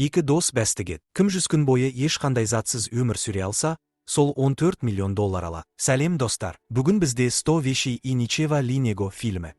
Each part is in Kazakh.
Екі дос бәстігет. Кім 100 күн бойы ешқандай затсыз өмір сүре алса, сол 14 миллион доллар ала. Сәлем достар. Бүгін бізде 100 вещей и ничего линего фильмі.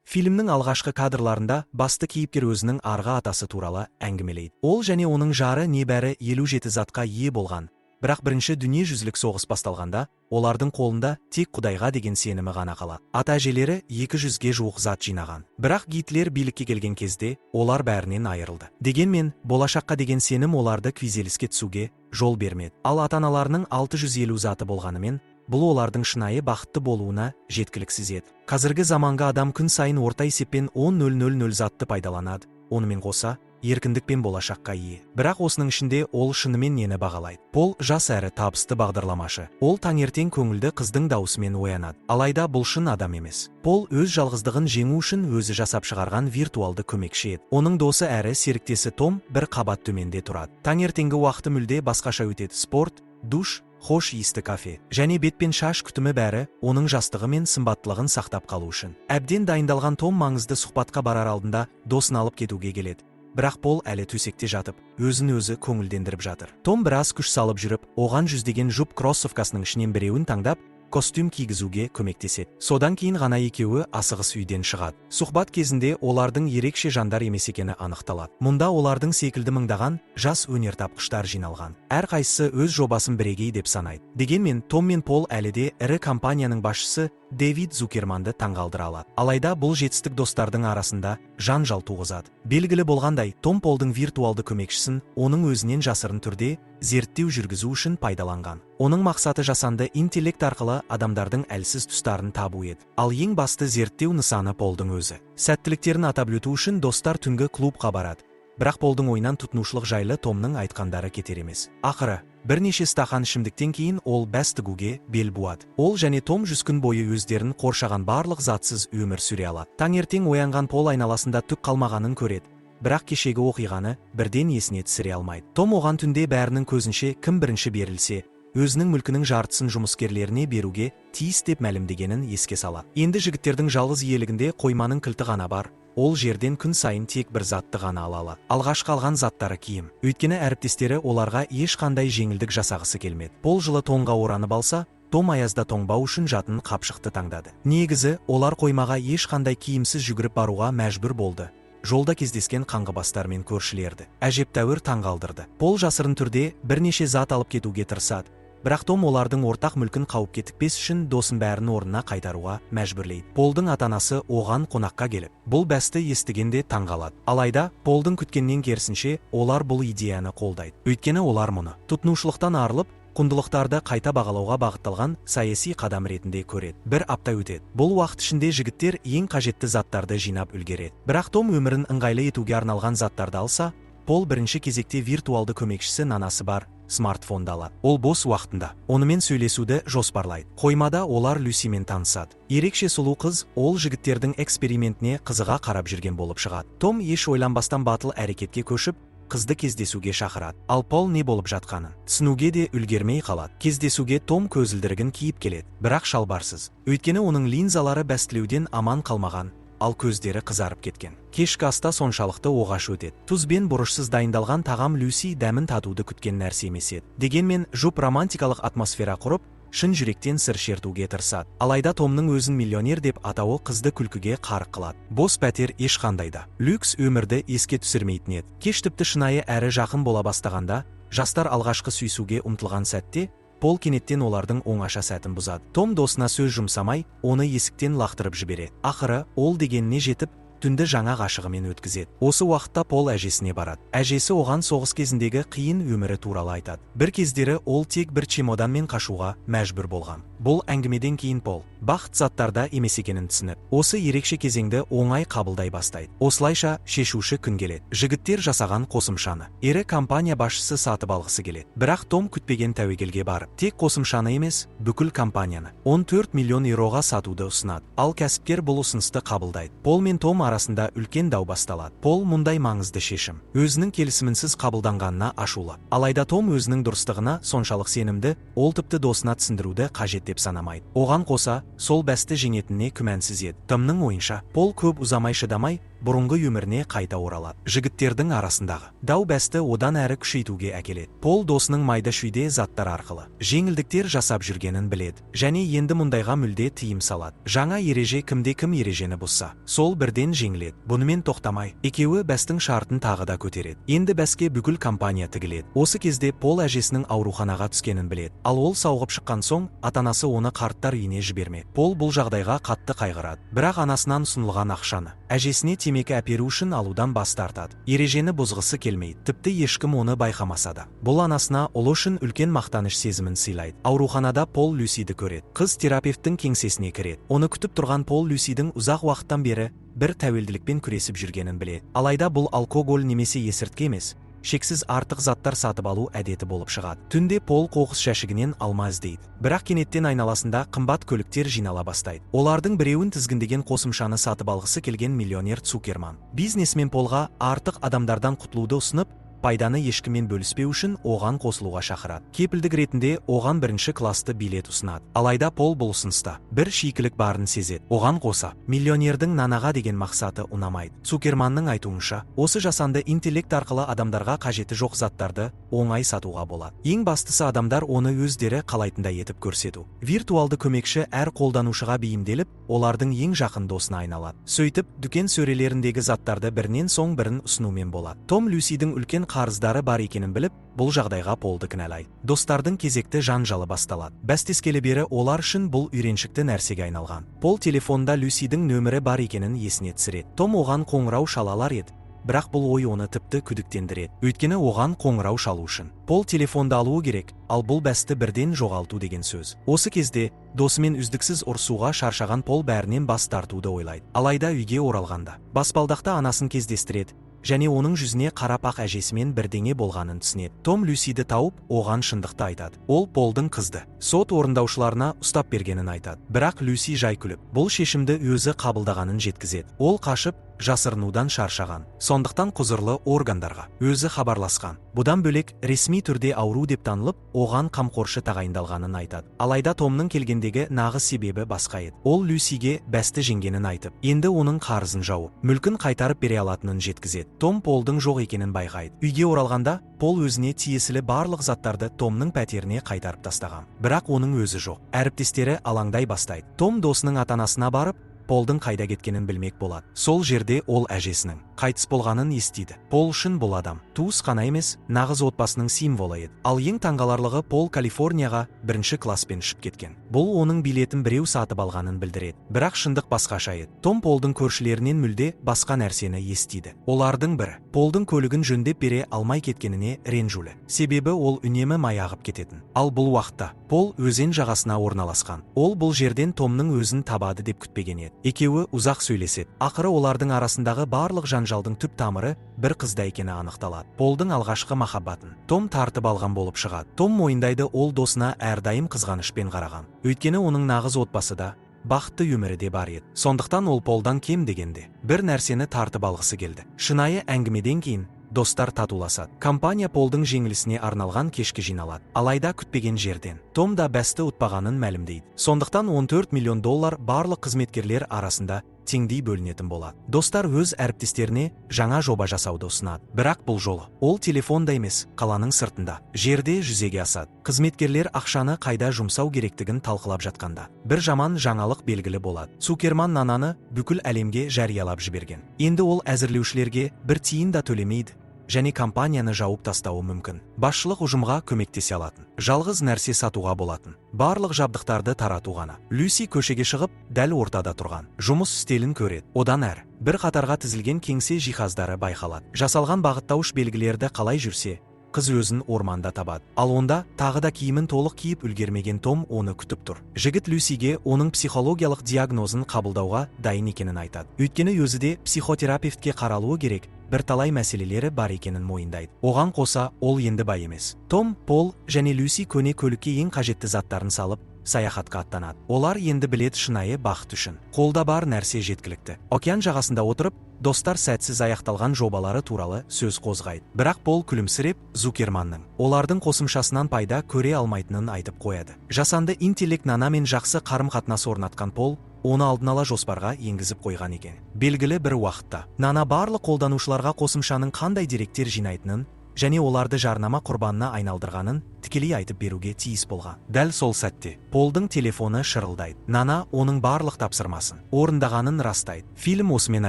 Фильмнің алғашқы кадрларында басты кейіпкер өзінің арғы атасы туралы әңгімелейді. Ол және оның жары небәрі 57 затқа ие болған. Бірақ бірінші дүниежүзілік соғыс басталғанда, олардың қолында тек Құдайға деген сенімі ғана қалады. Ата-әжелері 200-ге жуық зат жинаған. Бірақ Гитлер билікке келген кезде олар бәрінен айырылды. Дегенмен, болашаққа деген сенім оларды күйзеліске түсуге жол бермеді. Ал ата-аналарының 650 заты болғанымен, бұл олардың шынайы бақытты болуына жеткіліксіз еді. Қазіргі заманғы адам күн сайын орта есеппен 10,000 затты пайдаланады. Онымен қоса, еркіндік пен болашаққа ие. Бірақ осының ішінде ол шынымен нені бағалайды? Пол жас әрі табысты бағдарламашы. Ол таңертең көңілді қыздың даусымен оянады. Алайда бұл шын адам емес. Пол өз жалғыздығын жеңу үшін өзі жасап шығарған виртуалды көмекші еді. Оның досы әрі серіктесі Том бір қабат төменде тұрады. Таңертеңгі уақыты мүлде басқаша өтеді. Спорт, душ, хош иісті кафе және бет пен шаш күтімі бәрі оның жастығы мен сымбаттылығын сақтап қалу үшін. Әбден дайындалған Том маңызды сұхбатқа барар алдында досын алып кетуге келеді. Бірақ Пол әлі төсекте жатып, өзін-өзі көңілдендіріп жатыр. Том біраз күш салып жүріп, оған жүздеген жұп кроссовкасының ішінен біреуін таңдап, костюм кигізуге көмектеседі. Содан кейін ғана екеуі асығыс үйден шығады. Сұхбат кезінде олардың ерекше жандар емес екені анықталады. Мұнда олардың секілді мыңдаған жас өнертапқыштар жиналған. Әрқайсысы өз жобасын бірегей деп санайды. Дегенмен, Том мен Пол әлі де ірі компанияның басшысы Дэвид Зукерманды таңғалдыра алады. Алайда бұл жетістік достардың арасында жанжал туғызады. Белгілі болғандай, Том Полдың виртуалды көмекшісін оның өзінен жасырын түрде зерттеу жүргізу үшін пайдаланған. Оның мақсаты жасанды интеллект арқылы адамдардың әлсіз тұстарын табу еді. Ал ең басты зерттеу нысаны Полдың өзі. Сәттіліктерін атап өту үшін достар түнгі клубқа барады. Бірақ Полдың ойынан тұтынушылық жайлы Томның айтқандары кетер емес. Ақыры, бірнеше стақан ішімдіктен кейін ол бәс тігуге бел буады. Ол және Том 100 күн бойы өздерін қоршаған барлық затсыз өмір сүре алады. Таңертең оянған Пол айналасында түк қалмағанын көреді. Бірақ кешегі оқиғаны бірден есіне түсіре алмайды. Том оған түнде бәрінің көзінше кім бірінші берілсе, өзінің мүлкінің жартысын жұмыскерлеріне беруге тиіс деп мәлімдегенін еске салады. Енді жігіттердің жалғыз иелігінде қойманың кілті ғана бар. Ол жерден күн сайын тек бір затты ғана ала алады. Алғашқы алған заттары киім. Өйткені әріптестері оларға ешқандай жеңілдік жасағысы келмеді. Пол жылы тонға оранып алса, Том аязда тоңбау үшін жатын қапшықты таңдады. Негізі, олар қоймаға ешқандай киімсіз жүгіріп баруға мәжбүр болды. Жолда кездескен қаңғыбастар мен көршілерді әжептәуір таңғалдырды. Пол жасырын түрде бірнеше зат алып кетуге тырысады. Бірақ Том олардың ортақ мүлкін қауіпке тікпес үшін досын бәрін орнына қайтаруға мәжбүрлейді. Полдың ата-анасы оған қонаққа келіп, бұл бәсті естігенде таңғалады. Алайда, Полдың күткеннен керісінше, олар бұл идеяны қолдайды. Өйткені олар мұны тұтынушылықтан арылып, құндылықтарды қайта бағалауға бағытталған саяси қадам ретінде көреді. Бір апта өтеді. Бұл уақыт ішінде жігіттер ең қажетті заттарды жинап үлгереді. Бірақ Том өмірін ыңғайлы етуге арналған заттарды алса, Пол бірінші кезекте виртуалды көмекшісі нанасы бар смартфонды алады. Ол бос уақытында онымен сөйлесуді жоспарлайды. Қоймада олар Люсимен танысады. Ерекше сұлу қыз ол жігіттердің экспериментіне қызыға қарап жүрген болып шығады. Том еш ойланбастан батыл әрекетке көшіп, қызды кездесуге шақырады. Ал Пол не болып жатқанын түсінуге де үлгермей қалады. Кездесуге Том көзілдірігін киіп келеді, бірақ шалбарсыз. Өйткені оның линзалары бәстілеуден аман қалмаған, ал көздері қызарып кеткен. Кешкі аста соншалықты оғаш өтеді. Тұз бен бұрышсыз дайындалған тағам Люси дәмін татуды күткен нәрсе емес еді. Дегенмен, жұп романтикалық атмосфера құрып, шын жүректен сыр шертуге тырысады. Алайда Томның өзін миллионер деп атауы қызды күлкіге қарық қылады. Бос пәтер ешқандайда. Люкс өмірді еске түсірмейтін еді. Кеш тіпті шынайы әрі жақын бола бастағанда, жастар алғашқы сүйісуге ұмтылған сәтте, Пол кенеттен олардың оңаша сәтін бұзады. Том досына сөз жұмсамай, оны есіктен лақтырып жібереді. Ақыры, ол дегеніне жетіп, түнді жаңа ғашығымен өткізеді. Осы уақытта Пол әжесіне барады. Әжесі оған соғыс кезіндегі қиын өмірі туралы айтады. Бір кездері ол тек бір чемоданмен қашуға мәжбүр болған. Бұл әңгімеден кейін Пол бақыт заттарда емес екенін түсініп, осы ерекше кезеңді оңай қабылдай бастайды. Осылайша шешуші күн келеді. Жігіттер жасаған қосымшаны ірі компания басшысы сатып алғысы келеді. Бірақ Том күтпеген тәуекелге барып, тек қосымшаны емес, бүкіл компанияны 14 миллион еуроға сатуды ұсынады. Ал кәсіпкер бұл ұсынысты қабылдайды. Пол мен Том арасында үлкен дау басталады. Пол мұндай маңызды шешім өзінің келісімінсіз қабылданғанына ашулы. Алайда Том өзінің дұрыстығына соншалық сенімді, ол тіпті досына түсіндіруді қажет деп санамайды. Оған қоса, сол бәсті жеңетініне күмәнсіз еді. Томның ойынша, Пол көп ұзамай шыдамай, бұрынғы өміріне қайта оралады. Жігіттердің арасындағы дау бәсті одан әрі күшейтуге әкеледі. Пол досының майда-шүйде заттар арқылы жеңілдіктер жасап жүргенін біледі, және енді мұндайға мүлде тыйым салады. Жаңа ереже кімде-кім ережені бұзса, сол бірден жеңіледі. Бұнымен тоқтамай, екеуі бәстің шартын тағы да көтереді. Енді бәске бүкіл компания тігіледі. Осы кезде Пол әжесінің ауруханаға түскенін біледі. Ал ол сауығып шыққан соң, ата-анасы оны қарттар үйіне жібермек. Пол бұл жағдайға қатты қайғырады. Бірақ анасынан ұсынылған ақшаны әжесіне темекі әперу үшін алудан бас тартады. Ережені бұзғысы келмейді. Тіпті ешкім оны байқамаса да. Бұл анасына ұлы үшін үлкен мақтаныш сезімін сыйлайды. Ауруханада Пол Люсиді көреді. Қыз терапевттің кеңсесіне кіреді. Оны күтіп тұрған Пол Люсидің ұзақ уақыттан бері бір тәуелділікпен күресіп жүргенін біледі. Алайда бұл алкоголь немесе есірткі емес, шексіз артық заттар сатып алу әдеті болып шығады. Түнде Пол қоқыс жәшігінен алма іздейді. Бірақ кенеттен айналасында қымбат көліктер жинала бастайды. Олардың біреуін тізгіндеген қосымшаны сатып алғысы келген миллионер Цукерман. Бизнесмен Полға артық адамдардан құтылуды ұсынып, пайданы ешкіммен бөліспеу үшін оған қосылуға шақырады. Кепілдік ретінде оған бірінші класты билет ұсынады. Алайда Пол бұл ұсыныста бір шикілік барын сезеді. Оған қоса, миллионердің нанаға деген мақсаты ұнамайды. Цукерманның айтуынша, осы жасанды интеллект арқылы адамдарға қажеті жоқ заттарды оңай сатуға болады. Ең бастысы адамдар оны өздері қалайтындай етіп көрсету. Виртуалды көмекші әр қолданушыға бейімделіп, олардың ең жақын досына айналады. Сөйтіп, дүкен сөрелеріндегі заттарды бірінен соң бірін ұсынумен болады. Том Люсидің үлкен қарыздары бар екенін біліп, бұл жағдайға Полды кінәлайды. Достардың кезекті жанжалы басталады. Бәстескелі бері олар үшін бұл үйреншікті нәрсеге айналған. Пол телефонда Люсидің нөмірі бар екенін есіне түсіреді. Том оған қоңырау шала алар еді, бірақ бұл ой оны тіпті күдіктендіреді. Өйткені оған қоңырау шалу үшін Пол телефонды алуы керек, ал бұл бәсті бірден жоғалту деген сөз. Осы кезде досымен үздіксіз ұрсуға шаршаған Пол бәрінен бас тартуды ойлайды. Алайда үйге оралғанда баспалдақта анасын кездестіреді, және оның жүзіне қарап ақ әжесімен бірдеңе болғанын түсінеді. Том Люсиді тауып, оған шындықты айтады. Ол Полдың қызды сот орындаушыларына ұстап бергенін айтады. Бірақ Люси жай күліп, бұл шешімді өзі қабылдағанын жеткізеді. Ол қашып, жасырынудан шаршаған. Сондықтан құзырлы органдарға өзі хабарласқан. Бұдан бөлек ресми түрде ауру деп танылып, оған қамқоршы тағайындалғанын айтады. Алайда Томның келгендегі нағыз себебі басқа еді. Ол Люсиге бәсті жеңгенін айтып, енді оның қарызын жауып, мүлкін қайтарып бере алатынын жеткізеді. Том Полдың жоқ екенін байқайды. Үйге оралғанда, Пол өзіне тиесілі барлық заттарды Томның пәтеріне қайтарып тастаған. Бірақ оның өзі жоқ. Әріптестері алаңдай бастайды. Том досының ата-анасына барып, Полдың қайда кеткенін білмек болады. Сол жерде ол әжесінің қайтыс болғанын естиді. Пол үшін бұл адам туыс қана емес, нағыз отбасының символы еді. Ал ең таңғаларлығы, Пол Калифорнияға бірінші класспен ұшып кеткен. Бұл оның билетін біреу сатып алғанын білдіреді. Бірақ шындық басқаша еді. Том Полдың көршілерінен мүлде басқа нәрсені естиді. Олардың бірі Полдың көлігін жөндеп бере алмай кеткеніне ренжулі. Себебі ол үнемі май ағып кететін. Ал бұл уақытта Пол өзен жағасына орналасқан. Ол бұл жерден Томның өзін табады деп күтпеген еді. Екеуі ұзақ сөйлеседі. Ақыры олардың арасындағы барлық жанжалдың түп тамыры бір қызда екені анықталады. Полдың алғашқы махаббатын Том тартып алған болып шығады. Том мойындайды, ол досына әрдайым қызғанышпен қараған. Өйткені оның нағыз отбасыда бақытты өмірі де бар еді. Сондықтан ол Полдан кем дегенде бір нәрсені тартып алғысы келді. Шынайы әңгімеден кейін достар татуласады. Компания Полдың жеңілісіне арналған кешкі жиналады. Алайда күтпеген жерден Том да бәсті ұтпағанын мәлімдейді. Сондықтан $14 миллион барлық қызметкерлер арасында теңдей бөлінетін болады. Достар өз әріптестеріне жаңа жоба жасауды ұсынады. Бірақ бұл жолы ол телефонда емес, қаланың сыртында, жерде жүзеге асады. Қызметкерлер ақшаны қайда жұмсау керектігін талқылап жатқанда, бір жаман жаңалық белгілі болады. Цукерман нананы бүкіл әлемге жариялап жіберген. Енді ол әзірлеушілерге бір тиын да төлемейді, және компанияны жауып тастауы мүмкін. Басшылық ұжымға көмектесе алатын, жалғыз нәрсе сатуға болатын, барлық жабдықтарды тарату ғана. Люси көшеге шығып, дәл ортада тұрған жұмыс үстелін көреді. Одан әр бір қатарға тізілген кеңсе жиһаздары байқалады. Жасалған бағыттауыш белгілерді қалай жүрсе, қыз өзін орманда табады. Ал онда тағы да киімін толық киіп үлгермеген Том оны күтіп тұр. Жігіт Люсиге оның психологиялық диагнозын қабылдауға дайын екенін айтады. Өйткені өзі де психотерапевтке қаралуы керек, бірталай мәселелері бар екенін мойындайды. Оған қоса, ол енді бай емес. Том, Пол және Люси көне көлікке ең қажетті заттарын салып, саяхатқа аттанады. Олар енді білет шынайы бақыт үшін қолда бар нәрсе жеткілікті. Океан жағасында отырып, достар сәтсіз аяқталған жобалары туралы сөз қозғайды. Бірақ Пол күлімсіреп, Цукерманның олардың қосымшасынан пайда көре алмайтынын айтып қояды. Жасанды интеллект нанамен жақсы қарым-қатынас орнатқан Пол оны алдын ала жоспарға енгізіп қойған екен. Белгілі бір уақытта Нана барлық қолданушыларға қосымшаның қандай деректер жинайтынын және оларды жарнама құрбанына айналдырғанын тікелей айтып беруге тиіс болған. Дәл сол сәтте Полдың телефоны шырылдайды. Нана оның барлық тапсырмасын орындағанын растайды. Фильм осымен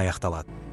аяқталады.